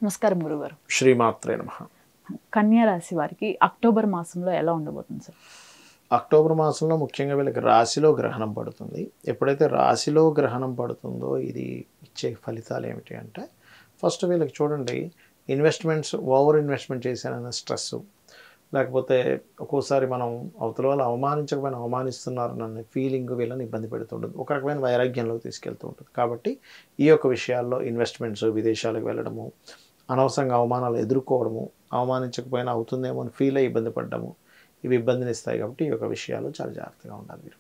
నమస్కారం గురుగారు. శ్రీమాత్రే నమః. కన్యా రాశి వారికి అక్టోబర్ మాసంలో ఎలా ఉండబోతుంది సార్? అక్టోబర్ మాసంలో ముఖ్యంగా వీళ్ళకి రాశిలో గ్రహణం పడుతుంది. ఎప్పుడైతే రాశిలో గ్రహణం పడుతుందో ఇది ఇచ్చే ఫలితాలు ఏమిటి అంటే, ఫస్ట్ వీళ్ళకి చూడండి, ఇన్వెస్ట్మెంట్స్ ఓవర్ ఇన్వెస్ట్మెంట్ చేశానన్న స్ట్రెస్, లేకపోతే ఒక్కోసారి మనం అవతల వాళ్ళు అవమానించకపోయినా అవమానిస్తున్నారన్న ఫీలింగ్ వీళ్ళని ఇబ్బంది పెడుతుంటుంది. ఒక రకమైన వైరాగ్యంలోకి తీసుకెళ్తూ ఉంటుంది. కాబట్టి ఈ యొక్క విషయాల్లో ఇన్వెస్ట్మెంట్స్, విదేశాలకు వెళ్ళడము, అనవసరంగా అవమానాలు ఎదుర్కోవడము, అవమానించకపోయినా అవుతుందేమో అని ఫీల్ అయ్యి ఇబ్బంది పడ్డము, ఇవి ఇబ్బందిని ఇస్తాయి. కాబట్టి ఈ యొక్క విషయాలు చాలా జాగ్రత్తగా ఉండాలి మీరు.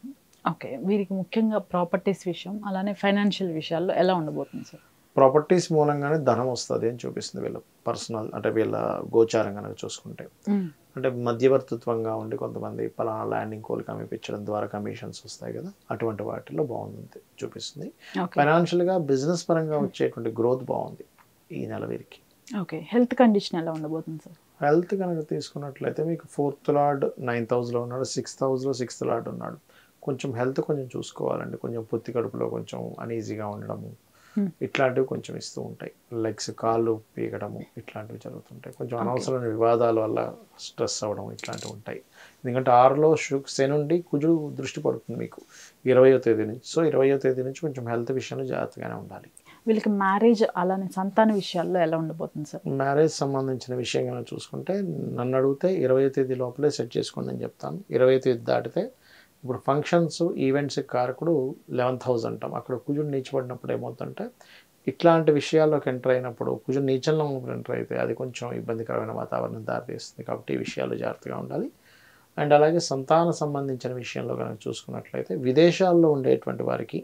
ఓకే, వీరికి ముఖ్యంగా ప్రాపర్టీస్ విషయం, అలానే ఫైనాన్షియల్ విషయాల్లో ఎలా ఉండబోతుంది సార్? ప్రాపర్టీస్ మూలంగానే ధనం వస్తుంది అని చూపిస్తుంది వీళ్ళ పర్సనల్, అంటే వీళ్ళ గోచారం కనుక చూసుకుంటే. అంటే మధ్యవర్తిత్వంగా ఉండి కొంతమంది పలానా ల్యాండింగ్ కోల్కి అమ్మిపించడం ద్వారా కమిషన్స్ వస్తాయి కదా, అటువంటి వాటిల్లో బాగుంది చూపిస్తుంది. ఫైనాన్షియల్గా బిజినెస్ పరంగా వచ్చేటువంటి గ్రోత్ బాగుంది ఈ నెల వీరికి. ఓకే, హెల్త్ కండిషన్ ఎలా ఉండబోతుంది సార్? హెల్త్ కనుక తీసుకున్నట్లయితే మీకు 4th లార్డ్ 9th హౌస్లో ఉన్నాడు, 6th హౌస్లో 6th లార్డ్ ఉన్నాడు. కొంచెం హెల్త్ కొంచెం చూసుకోవాలండి. కొంచెం పొత్తి కడుపులో కొంచెం అనీజీగా ఉండడము, ఇట్లాంటివి కొంచెం ఇస్తూ ఉంటాయి. లెగ్స్, కాళ్ళు పీకడము, ఇట్లాంటివి జరుగుతుంటాయి. కొంచెం అనవసరమైన వివాదాల వల్ల స్ట్రెస్ అవ్వడం ఇట్లాంటివి ఉంటాయి. ఎందుకంటే 6లో శని నుండి కుజుడు దృష్టి పడుతుంది మీకు 20వ తేదీ నుంచి. సో 20వ తేదీ నుంచి కొంచెం హెల్త్ విషయంలో జాగ్రత్తగానే ఉండాలి. వీళ్ళకి మ్యారేజ్, అలానే సంతాన విషయాల్లో ఎలా ఉండబోతుంది సార్? మ్యారేజ్ సంబంధించిన విషయం కనుక చూసుకుంటే నన్ను అడిగితే 20వ తేదీ లోపలే సెట్ చేసుకోండి అని చెప్తాను. 20వ తేదీ దాటితే, ఇప్పుడు ఫంక్షన్స్, ఈవెంట్స్ కారకుడు 11th హౌస్ అంటాం. అక్కడ కుజుడు నీచబడినప్పుడు ఏమవుతుందంటే, ఇట్లాంటి విషయాల్లోకి ఎంటర్ అయినప్పుడు, కుజుడు నీచంలో ఎంటర్ అయితే అది కొంచెం ఇబ్బందికరమైన వాతావరణం దారితీస్తుంది. కాబట్టి ఈ విషయాలు జాగ్రత్తగా ఉండాలి. అండ్ అలాగే సంతాన సంబంధించిన విషయంలో కనుక చూసుకున్నట్లయితే, విదేశాల్లో ఉండేటువంటి వారికి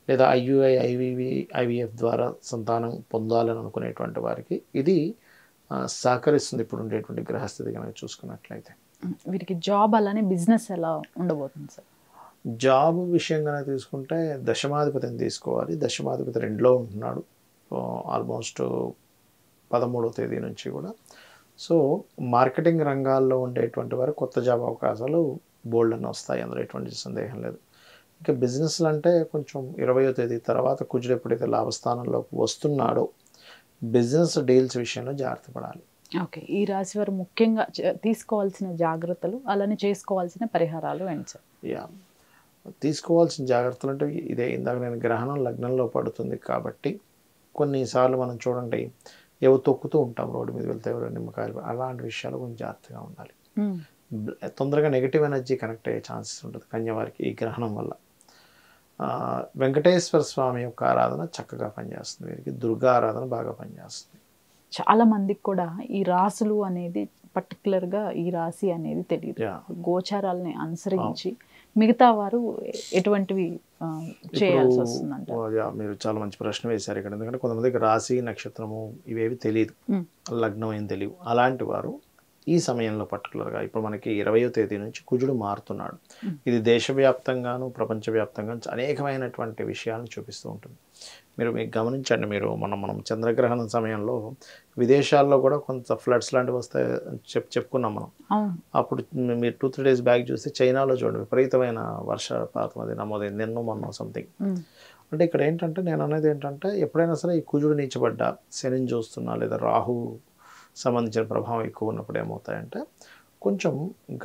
లేదా IUI, IVV, IVF ద్వారా సంతానం పొందాలని అనుకునేటువంటి వారికి ఇది సహకరిస్తుంది ఇప్పుడు ఉండేటువంటి గ్రహస్థితి కనుక చూసుకున్నట్లయితే. వీరికి జాబ్, అలానే బిజినెస్ ఎలా ఉండబోతుంది సార్? జాబ్ విషయం కనుక తీసుకుంటే దశమాధిపతిని తీసుకోవాలి. దశమాధిపతి 2లో ఉంటున్నాడు ఆల్మోస్ట్ 13వ తేదీ నుంచి కూడా. సో మార్కెటింగ్ రంగాల్లో ఉండేటువంటి వారు కొత్త జాబ్ అవకాశాలు బోల్డ్ అని వస్తాయి, అందులో ఎటువంటి సందేహం లేదు. ఇంకా బిజినెస్లు అంటే కొంచెం 20వ తేదీ తర్వాత కుజుడు ఎప్పుడైతే లాభస్థానంలోకి వస్తున్నాడో బిజినెస్ డీల్స్ విషయంలో జాగ్రత్త పడాలి. ఓకే, ఈ రాశి వారు ముఖ్యంగా తీసుకోవాల్సిన జాగ్రత్తలు, అలానే చేసుకోవాల్సిన పరిహారాలు ఏంటి సార్? తీసుకోవాల్సిన జాగ్రత్తలు అంటే ఇదే, ఇందాక నేను గ్రహణం లగ్నంలో పడుతుంది కాబట్టి కొన్నిసార్లు మనం చూడండి ఏవో తొక్కుతూ ఉంటాం, రోడ్డు మీద వెళ్తే ఎవరో నిమ్మకాయలు, అలాంటి విషయాలు కొంచెం జాగ్రత్తగా ఉండాలి. తొందరగా నెగిటివ్ ఎనర్జీ కనెక్ట్ అయ్యే ఛాన్సెస్ ఉంటుంది కన్యవారికి ఈ గ్రహణం వల్ల. వెంకటేశ్వర స్వామి యొక్క ఆరాధన చక్కగా పనిచేస్తుంది వీరికి. దుర్గా ఆరాధన బాగా పనిచేస్తుంది. చాలా మందికి కూడా ఈ రాసులు అనేది, పర్టికులర్గా ఈ రాశి అనేది తెలియదు. గోచారాలని అనుసరించి మిగతా వారు ఎటువంటివి చేయాల్సి వస్తుందంట? మీరు చాలా మంచి ప్రశ్న వేశారు ఇక్కడ. ఎందుకంటే కొంతమందికి రాశి, నక్షత్రము ఇవేవి తెలియదు, లగ్నం ఏం తెలియదు. అలాంటి వారు ఈ సమయంలో పర్టికులర్గా ఇప్పుడు మనకి 20వ తేదీ నుంచి కుజుడు మారుతున్నాడు. ఇది దేశవ్యాప్తంగాను ప్రపంచవ్యాప్తంగా అనేకమైనటువంటి విషయాలను చూపిస్తూ ఉంటుంది. మీకు గమనించండి, మనం చంద్రగ్రహణం సమయంలో విదేశాల్లో కూడా కొంత ఫ్లడ్స్ లాంటివి వస్తాయి చెప్పుకున్నాం మనం. అప్పుడు మీరు 2-3 days బ్యాక్ చూస్తే చైనాలో చూడండి విపరీతమైన వర్షపాతం అది నమోదైంది, నిన్న మొన్న సంథింగ్. అంటే ఇక్కడ ఏంటంటే, నేను అనేది ఏంటంటే, ఎప్పుడైనా సరే ఈ కుజుడు నీచబడ్డా, శనిని చూస్తున్నా, లేదా రాహు సంబంధించిన ప్రభావం ఎక్కువ ఉన్నప్పుడు ఏమవుతాయంటే, కొంచెం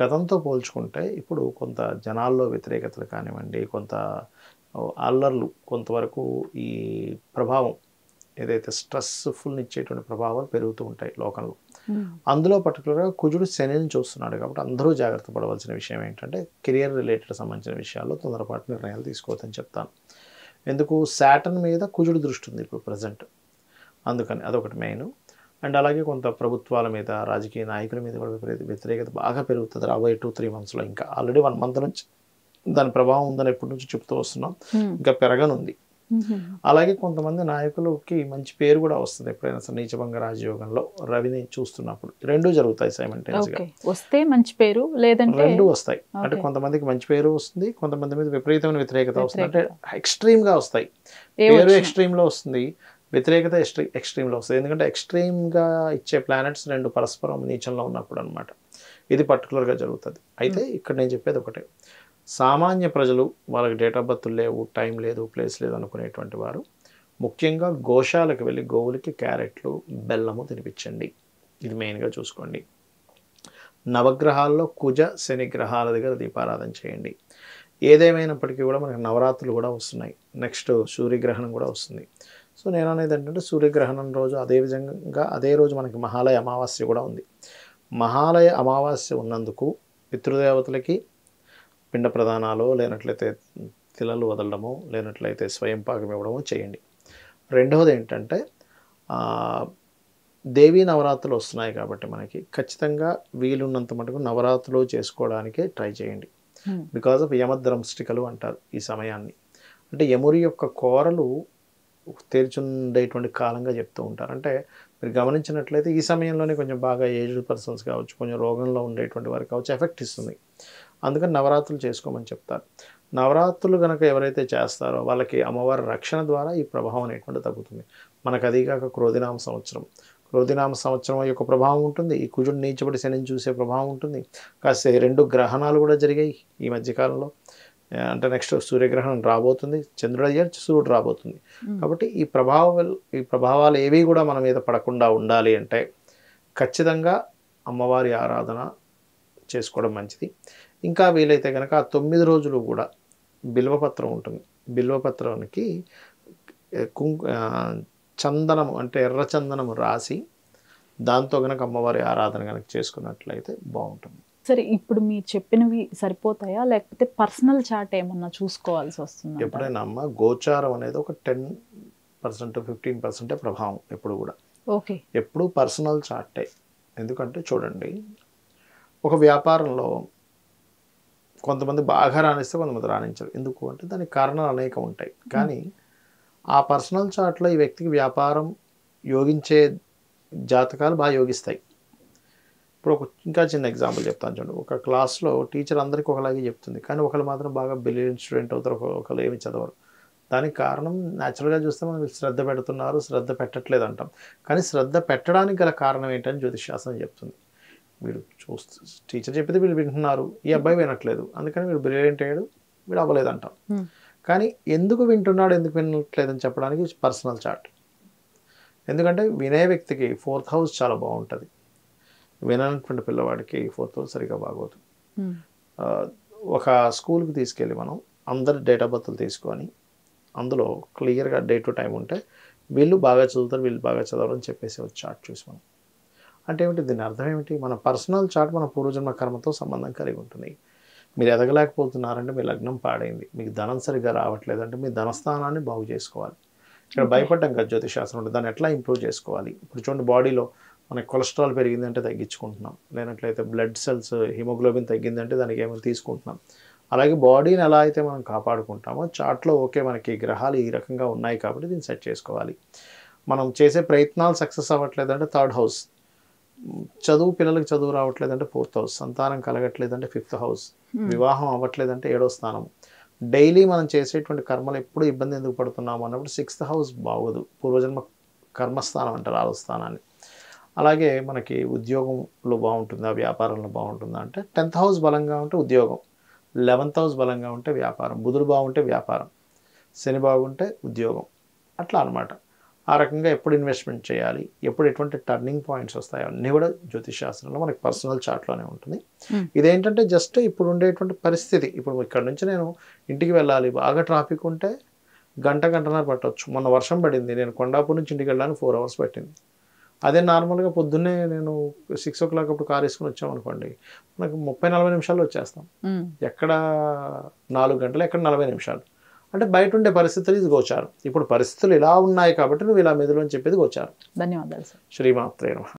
గతంతో పోల్చుకుంటే ఇప్పుడు కొంత జనాల్లో వ్యతిరేకతలు కానివ్వండి, కొంత అల్లర్లు, కొంతవరకు ఈ ప్రభావం ఏదైతే స్ట్రెస్ఫుల్ని ఇచ్చేటువంటి ప్రభావాలు పెరుగుతూ ఉంటాయి లోకంలో. అందులో పర్టికులర్గా కుజుడు శనిని చూస్తున్నాడు కాబట్టి అందరూ జాగ్రత్త పడవలసిన విషయం ఏంటంటే, కెరియర్ రిలేటెడ్ సంబంధించిన విషయాల్లో తొందరపాటు నిర్ణయాలు తీసుకోవద్దని చెప్తాను. ఎందుకు, శాటర్న్ మీద కుజుడు దృష్టి ఉంది ఇప్పుడు ప్రజెంట్, అందుకని అదొకటి మెయిన్. అండ్ అలాగే కొంత ప్రభుత్వాల మీద, రాజకీయ నాయకుల మీద కూడా వ్యతిరేకత బాగా పెరుగుతుంది రాబోయే 2-3 monthsలో. ఇంకా ఆల్రెడీ 1 month నుంచి దాని ప్రభావం ఉందని ఎప్పటి నుంచి చెప్తూ వస్తున్నాం, ఇంకా పెరగనుంది. అలాగే కొంతమంది నాయకులకి మంచి పేరు కూడా వస్తుంది ఎప్పుడైనా సరే నీచభంగ రాజయోగంలో రవిని చూస్తున్నప్పుడు. రెండూ జరుగుతాయి సైమల్టేనియస్గా. వస్తే మంచి పేరు, లేదంటే రెండూ వస్తాయి. అంటే కొంతమందికి మంచి పేరు వస్తుంది, కొంతమంది మీద విపరీతమైన వ్యతిరేకత వస్తుంది. అంటే ఎక్స్ట్రీమ్గా వస్తాయి. పేరు ఎక్స్ట్రీమ్లో వస్తుంది, వ్యతిరేకత ఎక్స్ట్రీమ్లో వస్తుంది. ఎందుకంటే ఎక్స్ట్రీమ్గా ఇచ్చే ప్లానెట్స్ 2 పరస్పరం నీచంలో ఉన్నప్పుడు అనమాట ఇది పర్టికులర్గా జరుగుతుంది. అయితే ఇక్కడ నేను చెప్పేది ఒకటే, సామాన్య ప్రజలు వాళ్ళకి డేట్ ఆఫ్ బర్త్ లేవు, టైం లేదు, ప్లేస్ లేదు అనుకునేటువంటి వారు ముఖ్యంగా గోశాలకు వెళ్ళి గోవులకి క్యారెట్లు బెల్లము తినిపించండి. ఇది మెయిన్గా చూసుకోండి. నవగ్రహాల్లో కుజ శని గ్రహాల దగ్గర దీపారాధన చేయండి. ఏదేమైనప్పటికీ కూడా మనకి నవరాత్రులు కూడా వస్తున్నాయి. నెక్స్ట్ సూర్యగ్రహణం కూడా వస్తుంది. సో నేను అనేది ఏంటంటే సూర్యగ్రహణం రోజు అదేవిధంగా అదే రోజు మనకి మహాలయ అమావాస్య కూడా ఉంది. మహాలయ అమావాస్య ఉన్నందుకు పితృదేవతలకి పిండ ప్రదానాలు లేనట్లయితే తిలలు వదలడము లేనట్లయితే స్వయం పాకం ఇవ్వడము చేయండి. రెండవది ఏంటంటే దేవీ నవరాత్రులు వస్తున్నాయి కాబట్టి మనకి ఖచ్చితంగా వీలున్నంత మటుకు నవరాత్రులు చేసుకోవడానికి ట్రై చేయండి. బికాజ్ ఆఫ్ యమద్రంష్టికలు అంటారు ఈ సమయాన్ని. అంటే యముడి యొక్క కోరలు తెరిచుండేటువంటి కాలంగా చెప్తూ ఉంటారు. అంటే మీరు గమనించినట్లయితే ఈ సమయంలోనే కొంచెం బాగా ఏజ్డ్ పర్సన్స్ కావచ్చు, కొంచెం రోగంలో ఉండేటువంటి వారికి కావచ్చు ఎఫెక్ట్ ఇస్తుంది. అందుకని నవరాత్రులు చేసుకోమని చెప్తారు. నవరాత్రులు కనుక ఎవరైతే చేస్తారో వాళ్ళకి అమ్మవారి రక్షణ ద్వారా ఈ ప్రభావం అనేటువంటి తగ్గుతుంది. మనకు అదిగాక క్రోధినామ సంవత్సరం యొక్క ప్రభావం ఉంటుంది. ఈ కుజుడు నీచబడి శనిని చూసే ప్రభావం ఉంటుంది. కాస్త 2 గ్రహణాలు కూడా జరిగాయి ఈ మధ్యకాలంలో. అంటే నెక్స్ట్ సూర్యగ్రహణం రాబోతుంది, చంద్రుడు అయ్యారు, సూర్యుడు రాబోతుంది. కాబట్టి ఈ ప్రభావాలు ఏవి కూడా మన మీద పడకుండా ఉండాలి అంటే ఖచ్చితంగా అమ్మవారి ఆరాధన చేసుకోవడం మంచిది. ఇంకా వీలైతే కనుక ఆ 9 రోజులు కూడా బిల్వపత్రం ఉంటుంది. బిల్వపత్రానికి చందనము అంటే ఎర్ర చందనము రాసి దాంతో కనుక అమ్మవారి ఆరాధన కనుక చేసుకున్నట్లయితే బాగుంటుంది. సరే, ఇప్పుడు మీరు చెప్పినవి సరిపోతాయా లేకపోతే పర్సనల్ చార్ట్ ఏమన్నా చూసుకోవాల్సి వస్తుందా? ఎప్పుడైనా అమ్మ గోచారం అనేది ఒక 10% 15% ప్రభావం ఎప్పుడు కూడా. ఓకే, ఎప్పుడు పర్సనల్ చార్టే. ఎందుకంటే చూడండి, ఒక వ్యాపారంలో కొంతమంది బాగా రాణిస్తే కొంతమంది రాణించరు. ఎందుకు అంటే దానికి కారణాలు అనేకం ఉంటాయి. కానీ ఆ పర్సనల్ చార్ట్లో ఈ వ్యక్తికి వ్యాపారం యోగించే జాతకాలు బాగా యోగిస్తాయి. ఇప్పుడు ఇంకా చిన్న ఎగ్జాంపుల్ చెప్తాను చూడండి. ఒక క్లాస్లో టీచర్ అందరికీ ఒకలాగే చెప్తుంది, కానీ ఒకళ్ళు మాత్రం బాగా బ్రిలియంట్ స్టూడెంట్ అవుతారు, ఒకళ్ళు ఏమి చదవరు. దానికి కారణం న్యాచురల్గా చూస్తే మనం శ్రద్ధ పెడుతున్నారు, శ్రద్ధ పెట్టట్లేదు అంటాం. కానీ శ్రద్ధ పెట్టడానికి గల కారణం ఏంటని జ్యోతిషశాస్త్రం చెప్తుంది. వీడు టీచర్ చెప్పేది వీళ్ళు వింటున్నారు, ఈ అబ్బాయి వినట్లేదు, అందుకని వీడు బ్రిలియంట్ అయ్యాడు, వీడు అవ్వలేదు అంటాం. కానీ ఎందుకు వింటున్నాడు, ఎందుకు వినట్లేదని చెప్పడానికి పర్సనల్ చార్ట్. ఎందుకంటే వినే వ్యక్తికి 4th హౌస్ చాలా బాగుంటుంది, వినటువంటి పిల్లవాడికి 4th హౌస్ సరిగా బాగోదు. ఒక స్కూల్కి తీసుకెళ్ళి మనం అందరి డేట్ ఆఫ్ బర్త్లు తీసుకొని అందులో క్లియర్గా డే టు టైం ఉంటే వీళ్ళు బాగా చదువుతారు, వీళ్ళు బాగా చదవరు అని చెప్పేసి ఒక చార్ట్ చూసి మనం అంటే ఏమిటి, దీని అర్థం ఏమిటి, మన పర్సనల్ చార్ట్ మన పూర్వజన్మ కర్మతో సంబంధం కలిగి ఉంటుంది. మీరు ఎదగలేకపోతున్నారంటే మీ లగ్నం పాడైంది, మీకు ధనం సరిగ్గా రావట్లేదు అంటే మీ ధనస్థానాన్ని బాగు చేసుకోవాలి. ఇక్కడ భయపడ్డాం కదా జ్యోతిషశాస్త్రం ఉంటుంది, దాన్ని ఎట్లా ఇంప్రూవ్ చేసుకోవాలి. ఇప్పుడు చూడండి, బాడీలో మనకి కొలెస్ట్రాల్ పెరిగిందంటే తగ్గించుకుంటున్నాం, లేనట్లయితే బ్లడ్ సెల్స్ హిమోగ్లోబిన్ తగ్గిందంటే దానికి ఏమైనా తీసుకుంటున్నాం. అలాగే బాడీని ఎలా అయితే మనం కాపాడుకుంటామో చార్ట్లో ఓకే మనకి గ్రహాలు ఈ రకంగా ఉన్నాయి కాబట్టి దీన్ని సెట్ చేసుకోవాలి. మనం చేసే ప్రయత్నాలు సక్సెస్ అవ్వట్లేదంటే 3rd హౌస్, పిల్లలకి చదువు రావట్లేదంటే 4th హౌస్, సంతానం కలగట్లేదంటే 5th హౌస్, వివాహం అవ్వట్లేదంటే 7వ స్థానం. డైలీ మనం చేసేటువంటి కర్మలు ఎప్పుడు ఇబ్బంది ఎందుకు పడుతున్నాము అన్నప్పుడు 6th హౌస్ బాగోదు, పూర్వజన్మ కర్మస్థానం అంటారు 6వ స్థానాన్ని. అలాగే మనకి ఉద్యోగంలో బాగుంటుందా, వ్యాపారంలో బాగుంటుందా అంటే 10th హౌస్ బలంగా ఉంటే ఉద్యోగం, 11th హౌస్ బలంగా ఉంటే వ్యాపారం, బుధుడు బాగుంటే వ్యాపారం, శని బాగుంటే ఉద్యోగం, అట్లా అనమాట. ఆ రకంగా ఎప్పుడు ఇన్వెస్ట్మెంట్ చేయాలి, ఎప్పుడు ఎటువంటి టర్నింగ్ పాయింట్స్ వస్తాయి అన్నీ కూడా జ్యోతిష్ శాస్త్రంలో మనకి పర్సనల్ చార్ట్లోనే ఉంటుంది. ఇదేంటంటే జస్ట్ ఇప్పుడు ఉండేటువంటి పరిస్థితి, ఇప్పుడు ఇక్కడ నుంచి నేను ఇంటికి వెళ్ళాలి, బాగా ట్రాఫిక్ ఉంటే గంటన్నర పట్టవచ్చు. మొన్న వర్షం పడింది, నేను కొండాపూర్ నుంచి ఇంటికి వెళ్ళడానికి 4 hours పట్టింది. అదే నార్మల్గా పొద్దున్నే నేను 6 o'clock అప్పుడు కార్ వేసుకుని వచ్చామనుకోండి, మనకు 30-40 నిమిషాల్లో వచ్చేస్తాం. ఎక్కడ 4 గంటలు, ఎక్కడ 40 నిమిషాలు. అంటే బయట ఉండే పరిస్థితులు ఇది గోచారం. ఇప్పుడు పరిస్థితులు ఇలా ఉన్నాయి కాబట్టి నువ్వు ఇలా మెదులు అని చెప్పేది గోచారం. ధన్యవాదాలు సార్. శ్రీమాత్రే నమః.